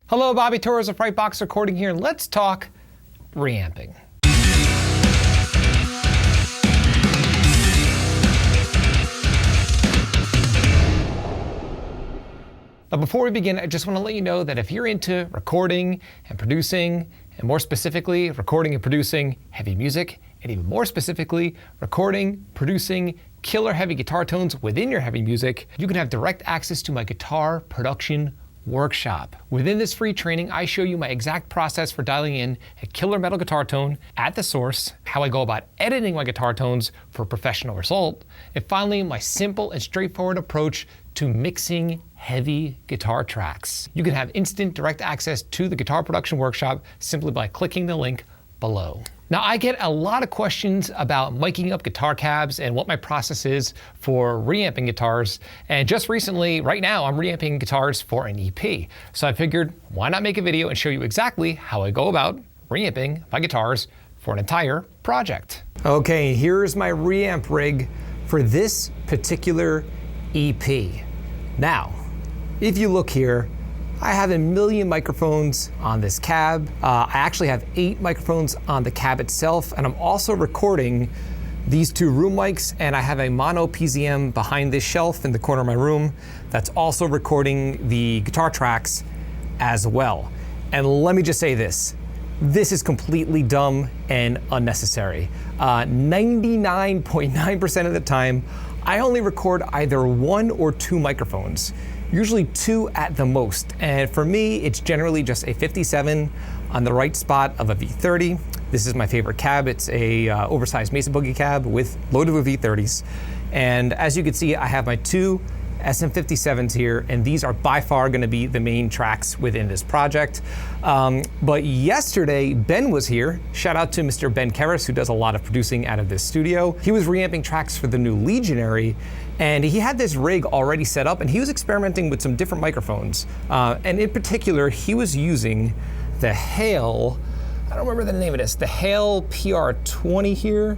Hello, Bobby Torres of Frightbox Recording here, and let's talk reamping. Now, before we begin, I just want to let you know that if you're into recording and producing, and more specifically, recording and producing heavy music, and even more specifically, recording, producing killer heavy guitar tones within your heavy music, you can have direct access to my guitar production workshop. Within this free training, I show you my exact process for dialing in a killer metal guitar tone at the source, how I go about editing my guitar tones for professional result, and finally, my simple and straightforward approach to mixing heavy guitar tracks. You can have instant direct access to the guitar production workshop simply by clicking the link below. Now, I get a lot of questions about miking up guitar cabs and what my process is for reamping guitars. And just recently, right now, I'm reamping guitars for an EP. So I figured, why not make a video and show you exactly how I go about reamping my guitars for an entire project. Okay, here's my reamp rig for this particular EP. Now, if you look here, I have a million microphones on this cab. I actually have 8 microphones on the cab itself, and I'm also recording these 2 room mics, and I have a mono PZM behind this shelf in the corner of my room that's also recording the guitar tracks as well. And let me just say this is completely dumb and unnecessary. 99.9% of the time, I only record either 1 or 2 microphones. Usually 2 at the most. And for me, it's generally just a 57 on the right spot of a V30. This is my favorite cab. It's a oversized Mesa Boogie cab loaded with V30s. And as you can see, I have my 2 SM57s here, and these are by far gonna be the main tracks within this project. But yesterday, Ben was here. Shout out to Mr. Ben Karras, who does a lot of producing out of this studio. He was reamping tracks for the new Legionary, and he had this rig already set up, and he was experimenting with some different microphones. And in particular, he was using the Hale, I don't remember the name of this, the Hale PR20 here.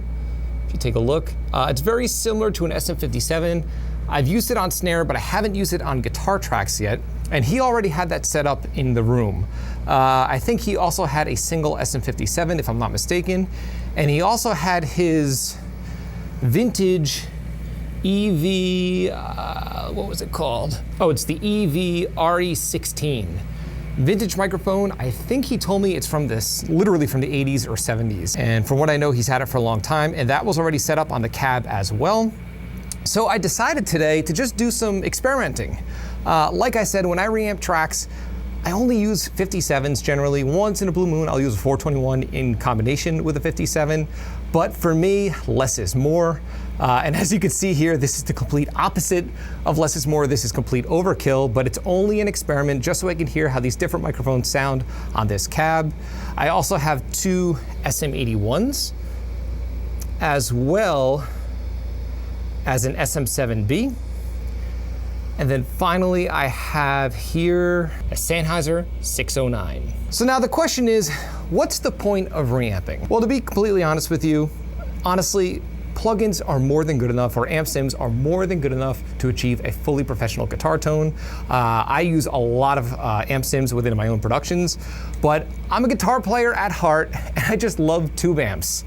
If you take a look, it's very similar to an SM57. I've used it on snare, but I haven't used it on guitar tracks yet. And he already had that set up in the room. I think he also had a single SM57, if I'm not mistaken. And he also had his vintage EV, what was it called? Oh, it's the EV RE16. Vintage microphone. I think he told me it's from literally from the 80s or 70s. And from what I know, he's had it for a long time, and that was already set up on the cab as well. So I decided today to just do some experimenting. Like I said, when I reamp tracks, I only use 57s generally. Once in a blue moon, I'll use a 421 in combination with a 57. But for me, less is more. And as you can see here, this is the complete opposite of less is more. This is complete overkill, but it's only an experiment just so I can hear how these different microphones sound on this cab. I also have 2 SM81s, as well as an SM7B. And then finally, I have here a Sennheiser 609. So now the question is, what's the point of reamping? Well, to be completely honest with you, honestly, plugins are more than good enough, or amp sims are more than good enough to achieve a fully professional guitar tone. I use a lot of amp sims within my own productions, but I'm a guitar player at heart, and I just love tube amps.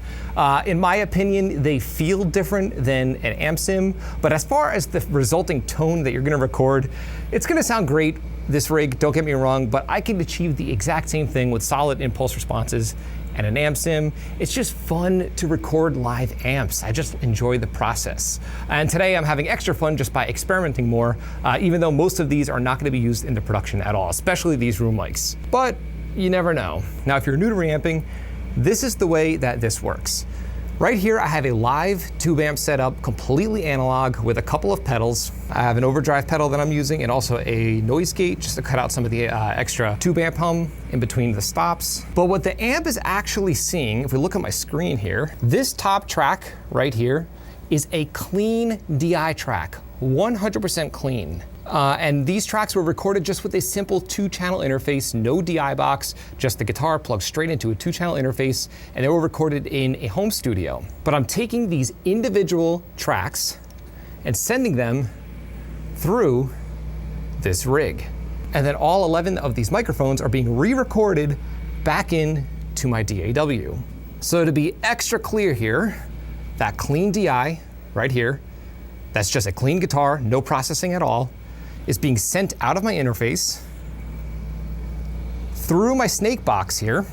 In my opinion, they feel different than an amp sim, but as far as the resulting tone that you're gonna record, it's gonna sound great, this rig, don't get me wrong, but I can achieve the exact same thing with solid impulse responses and an amp sim. It's just fun to record live amps. I just enjoy the process. And today I'm having extra fun just by experimenting more, even though most of these are not gonna be used in the production at all, especially these room mics. But you never know. Now, if you're new to reamping, this is the way that this works. Right here, I have a live tube amp set up, completely analog with a couple of pedals. I have an overdrive pedal that I'm using and also a noise gate just to cut out some of the extra tube amp hum in between the stops. But what the amp is actually seeing, if we look at my screen here, this top track right here is a clean DI track, 100% clean. And these tracks were recorded just with a simple 2-channel interface, no DI box, just the guitar plugged straight into a 2-channel interface, and they were recorded in a home studio. But I'm taking these individual tracks and sending them through this rig. And then all 11 of these microphones are being re-recorded back in to my DAW. So to be extra clear here, that clean DI right here, that's just a clean guitar, no processing at all, is being sent out of my interface through my snake box here,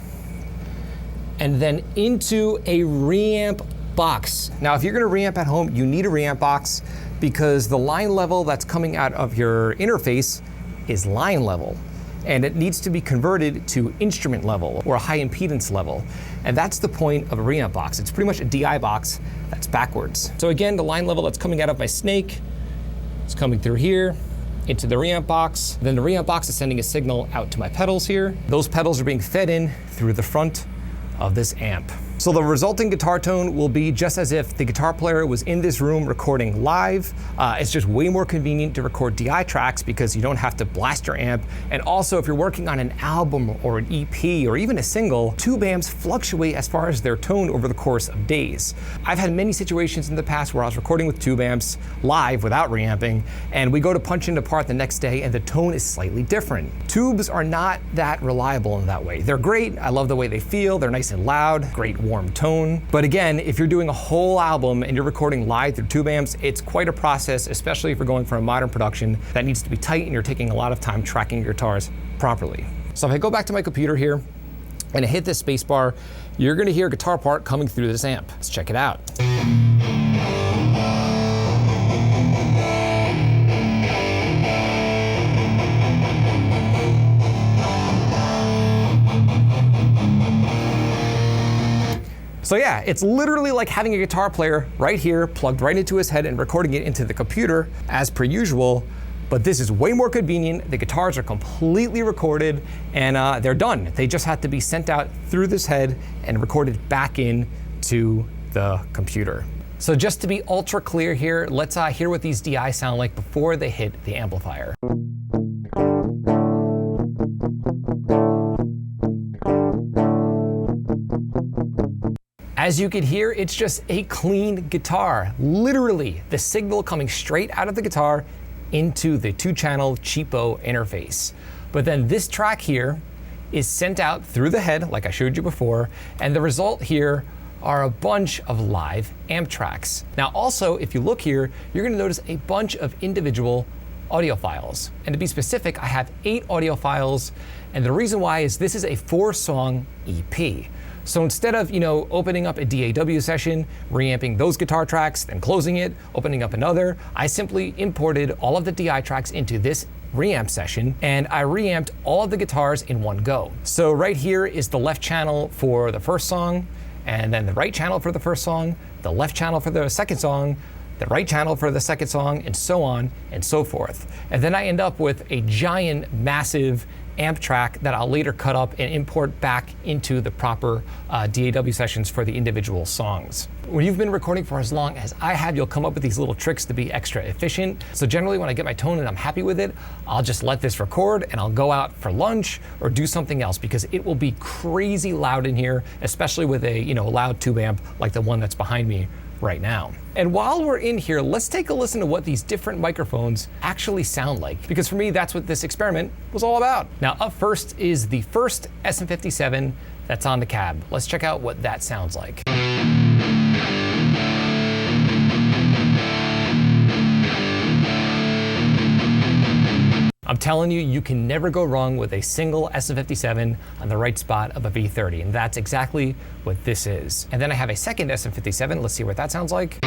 and then into a reamp box. Now, if you're gonna reamp at home, you need a reamp box because the line level that's coming out of your interface is line level, and it needs to be converted to instrument level or a high impedance level. And that's the point of a reamp box. It's pretty much a DI box that's backwards. So again, the line level that's coming out of my snake is coming through here into the reamp box. Then the reamp box is sending a signal out to my pedals here. Those pedals are being fed in through the front of this amp. So the resulting guitar tone will be just as if the guitar player was in this room recording live. It's just way more convenient to record DI tracks because you don't have to blast your amp. And also, if you're working on an album or an EP or even a single, tube amps fluctuate as far as their tone over the course of days. I've had many situations in the past where I was recording with tube amps live without reamping, and we go to punch into part the next day and the tone is slightly different. Tubes are not that reliable in that way. They're great, I love the way they feel, they're nice and loud, great warm tone. But again, if you're doing a whole album and you're recording live through tube amps, it's quite a process, especially if you're going for a modern production that needs to be tight and you're taking a lot of time tracking your guitars properly. So if I go back to my computer here and I hit this space bar, you're gonna hear a guitar part coming through this amp. Let's check it out. So yeah, it's literally like having a guitar player right here, plugged right into his head and recording it into the computer as per usual, but this is way more convenient. The guitars are completely recorded and they're done. They just have to be sent out through this head and recorded back in to the computer. So just to be ultra clear here, let's hear what these DI sound like before they hit the amplifier. As you can hear, it's just a clean guitar. Literally, the signal coming straight out of the guitar into the 2-channel cheapo interface. But then this track here is sent out through the head, like I showed you before, and the result here are a bunch of live amp tracks. Now also, if you look here, you're gonna notice a bunch of individual audio files. And to be specific, I have 8 audio files, and the reason why is this is a 4-song EP. So instead of, opening up a DAW session, reamping those guitar tracks, then closing it, opening up another, I simply imported all of the DI tracks into this reamp session, and I reamped all of the guitars in one go. So right here is the left channel for the first song, and then the right channel for the first song, the left channel for the second song, the right channel for the second song, and so on and so forth. And then I end up with a giant, massive amp track that I'll later cut up and import back into the proper DAW sessions for the individual songs. When you've been recording for as long as I have, you'll come up with these little tricks to be extra efficient. So generally when I get my tone and I'm happy with it, I'll just let this record and I'll go out for lunch or do something else because it will be crazy loud in here, especially with a loud tube amp like the one that's behind me right now. And while we're in here, let's take a listen to what these different microphones actually sound like, because for me, that's what this experiment was all about. Now, up first is the first SM57 that's on the cab. Let's check out what that sounds like. I'm telling you, you can never go wrong with a single SM57 on the right spot of a V30, and that's exactly what this is. And then I have a second SM57. Let's see what that sounds like.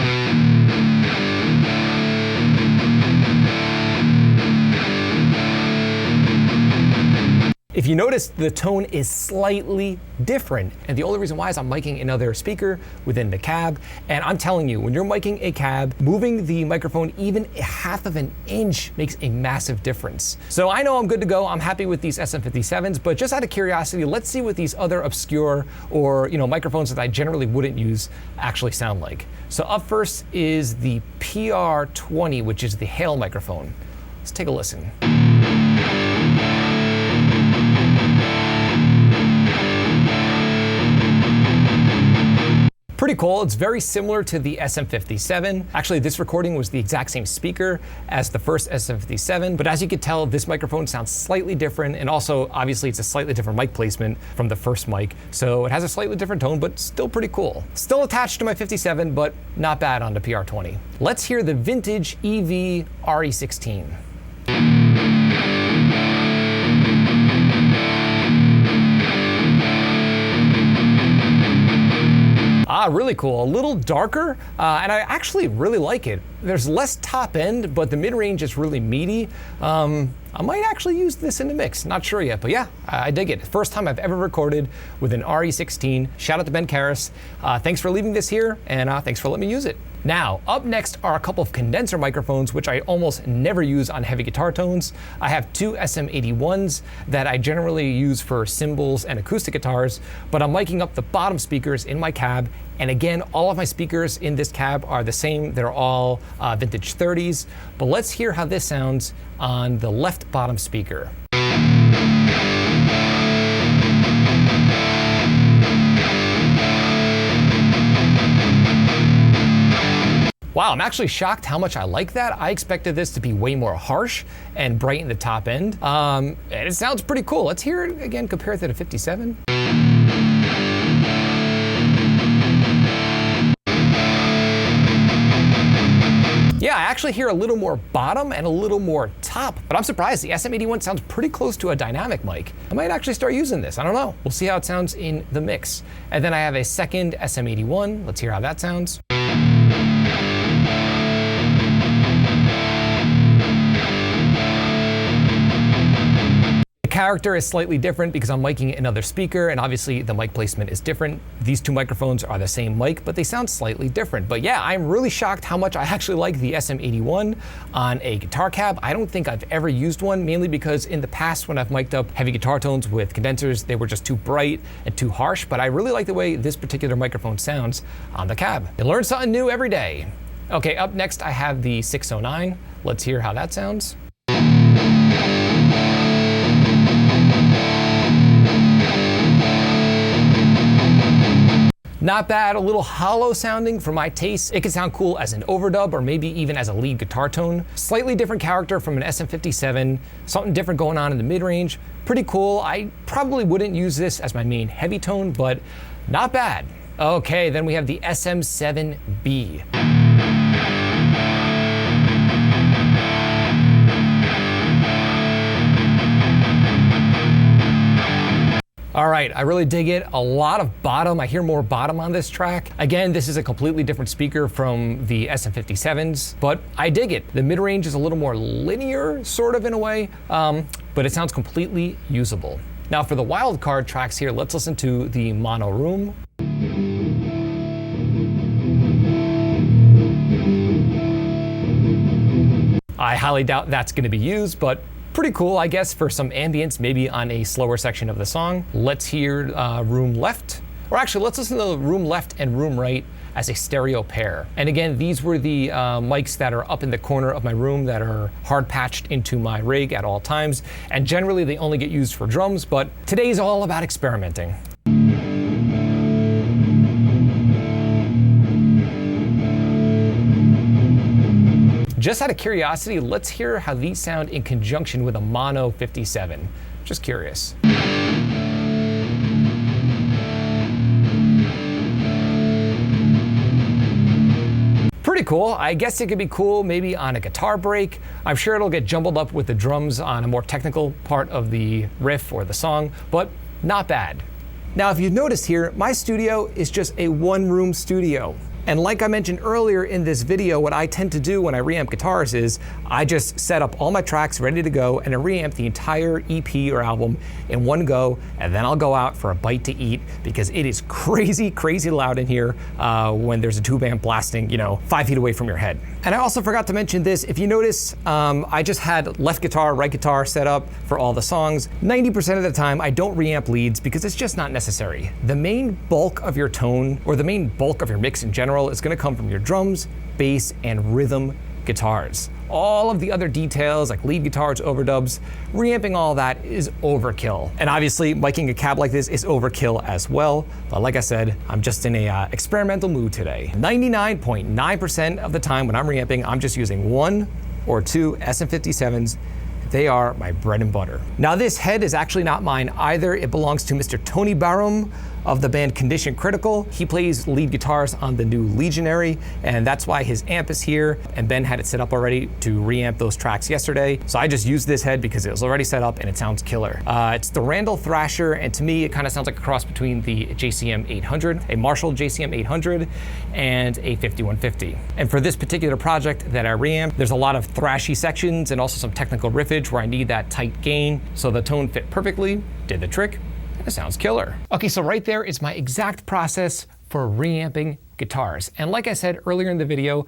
If you notice, the tone is slightly different, and the only reason why is I'm miking another speaker within the cab, and I'm telling you, when you're miking a cab, moving the microphone even a half of an inch makes a massive difference. So I know I'm good to go, I'm happy with these SM57s, but just out of curiosity, let's see what these other obscure or microphones that I generally wouldn't use actually sound like. So up first is the PR20, which is the Hale microphone. Let's take a listen. Pretty cool. It's very similar to the SM57. Actually, this recording was the exact same speaker as the first SM57, but as you can tell, this microphone sounds slightly different, and also, obviously, it's a slightly different mic placement from the first mic, so it has a slightly different tone, but still pretty cool. Still attached to my 57, but not bad on the PR20. Let's hear the vintage EV RE16. Really cool. A little darker, and I actually really like it. There's less top end, but the mid-range is really meaty. I might actually use this in the mix. Not sure yet, but yeah, I dig it. First time I've ever recorded with an RE16. Shout out to Ben Karras. Thanks for leaving this here, and thanks for letting me use it. Now, up next are a couple of condenser microphones, which I almost never use on heavy guitar tones. I have two SM81s that I generally use for cymbals and acoustic guitars, but I'm miking up the bottom speakers in my cab. And again, all of my speakers in this cab are the same. They're all vintage 30s. But let's hear how this sounds on the left bottom speaker. Wow, I'm actually shocked how much I like that. I expected this to be way more harsh and bright in the top end. And it sounds pretty cool. Let's hear it again compared to the 57. Yeah, I actually hear a little more bottom and a little more top, but I'm surprised. The SM81 sounds pretty close to a dynamic mic. I might actually start using this. I don't know. We'll see how it sounds in the mix. And then I have a second SM81. Let's hear how that sounds. Character is slightly different because I'm miking another speaker, and obviously the mic placement is different. These two microphones are the same mic, but they sound slightly different. But yeah, I'm really shocked how much I actually like the SM81 on a guitar cab. I don't think I've ever used one, mainly because in the past when I've mic'd up heavy guitar tones with condensers, they were just too bright and too harsh, but I really like the way this particular microphone sounds on the cab. You learn something new every day. Okay, up next I have the 609. Let's hear how that sounds. Not bad, a little hollow sounding for my taste. It can sound cool as an overdub or maybe even as a lead guitar tone. Slightly different character from an SM57, something different going on in the mid-range. Pretty cool. I probably wouldn't use this as my main heavy tone, but not bad. Okay, then we have the SM7B. All right, I really dig it. A lot of bottom. I hear more bottom on this track. Again, this is a completely different speaker from the SM57s, but I dig it. The mid-range is a little more linear, sort of in a way, but it sounds completely usable. Now for the wild card tracks here, let's listen to the mono room. I highly doubt that's gonna be used, but pretty cool, I guess, for some ambience, maybe on a slower section of the song. Let's hear room left. Or actually, let's listen to room left and room right as a stereo pair. And again, these were the mics that are up in the corner of my room that are hard patched into my rig at all times. And generally, they only get used for drums, but today's all about experimenting. Just out of curiosity, let's hear how these sound in conjunction with a mono 57. Just curious. Pretty cool. I guess it could be cool maybe on a guitar break. I'm sure it'll get jumbled up with the drums on a more technical part of the riff or the song, but not bad. Now, if you've noticed here, my studio is just a one-room studio. And like I mentioned earlier in this video, what I tend to do when I reamp guitars is I just set up all my tracks ready to go and I reamp the entire EP or album in one go, and then I'll go out for a bite to eat because it is crazy, crazy loud in here when there's a tube amp blasting, 5 feet away from your head. And I also forgot to mention this. If you notice, I just had left guitar, right guitar set up for all the songs. 90% of the time, I don't reamp leads because it's just not necessary. The main bulk of your tone, or the main bulk of your mix in general, is gonna come from your drums, bass, and rhythm guitars. All of the other details like lead guitars, overdubs, reamping, all that is overkill. And obviously miking a cab like this is overkill as well. But like I said, I'm just in a experimental mood today. 99.9% of the time when I'm reamping, I'm just using 1 or 2 SM57s. They are my bread and butter. Now this head is actually not mine either. It belongs to Mr. Tony Barham of the band Condition Critical. He plays lead guitars on the new Legionary, and that's why his amp is here. And Ben had it set up already to reamp those tracks yesterday. So I just used this head because it was already set up and it sounds killer. It's the Randall Thrasher, and to me, it kind of sounds like a cross between the JCM 800, a Marshall JCM 800, and a 5150. And for this particular project that I reamped, there's a lot of thrashy sections and also some technical riffage where I need that tight gain. So the tone fit perfectly, did the trick. It sounds killer. Okay, so right there is my exact process for reamping guitars. And like I said earlier in the video,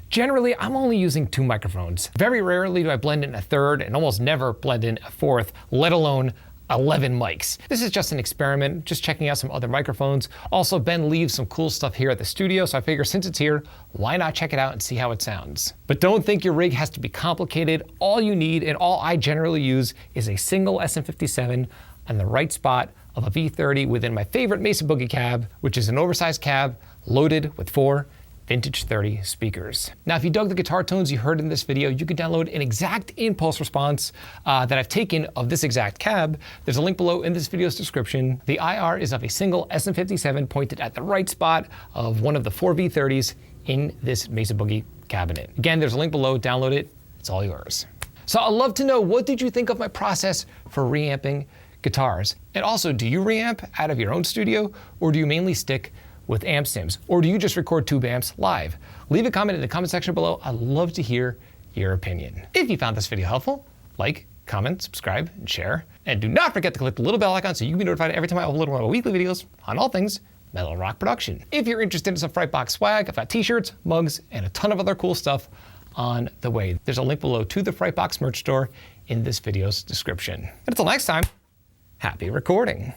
generally I'm only using 2 microphones. Very rarely do I blend in a third, and almost never blend in a fourth, let alone 11 mics. This is just an experiment, just checking out some other microphones. Also, Ben leaves some cool stuff here at the studio, so I figure since it's here, why not check it out and see how it sounds? But don't think your rig has to be complicated. All you need, and all I generally use, is a single SM57 on the right spot of a V30 within my favorite Mesa Boogie cab, which is an oversized cab loaded with 4 vintage 30 speakers. Now, if you dug the guitar tones you heard in this video, you can download an exact impulse response that I've taken of this exact cab. There's a link below in this video's description. The IR is of a single SM57 pointed at the right spot of one of the 4 V30s in this Mesa Boogie cabinet. Again, there's a link below, download it, it's all yours. So I'd love to know, what did you think of my process for reamping guitars? And also, do you reamp out of your own studio, or do you mainly stick with amp sims, or do you just record tube amps live? Leave a comment in the comment section below. I'd love to hear your opinion. If you found this video helpful, like, comment, subscribe, and share. And do not forget to click the little bell icon so you can be notified every time I upload one of my weekly videos on all things metal rock production. If you're interested in some Frightbox swag, I've got t-shirts, mugs, and a ton of other cool stuff on the way. There's a link below to the Frightbox merch store in this video's description. And until next time, happy recording.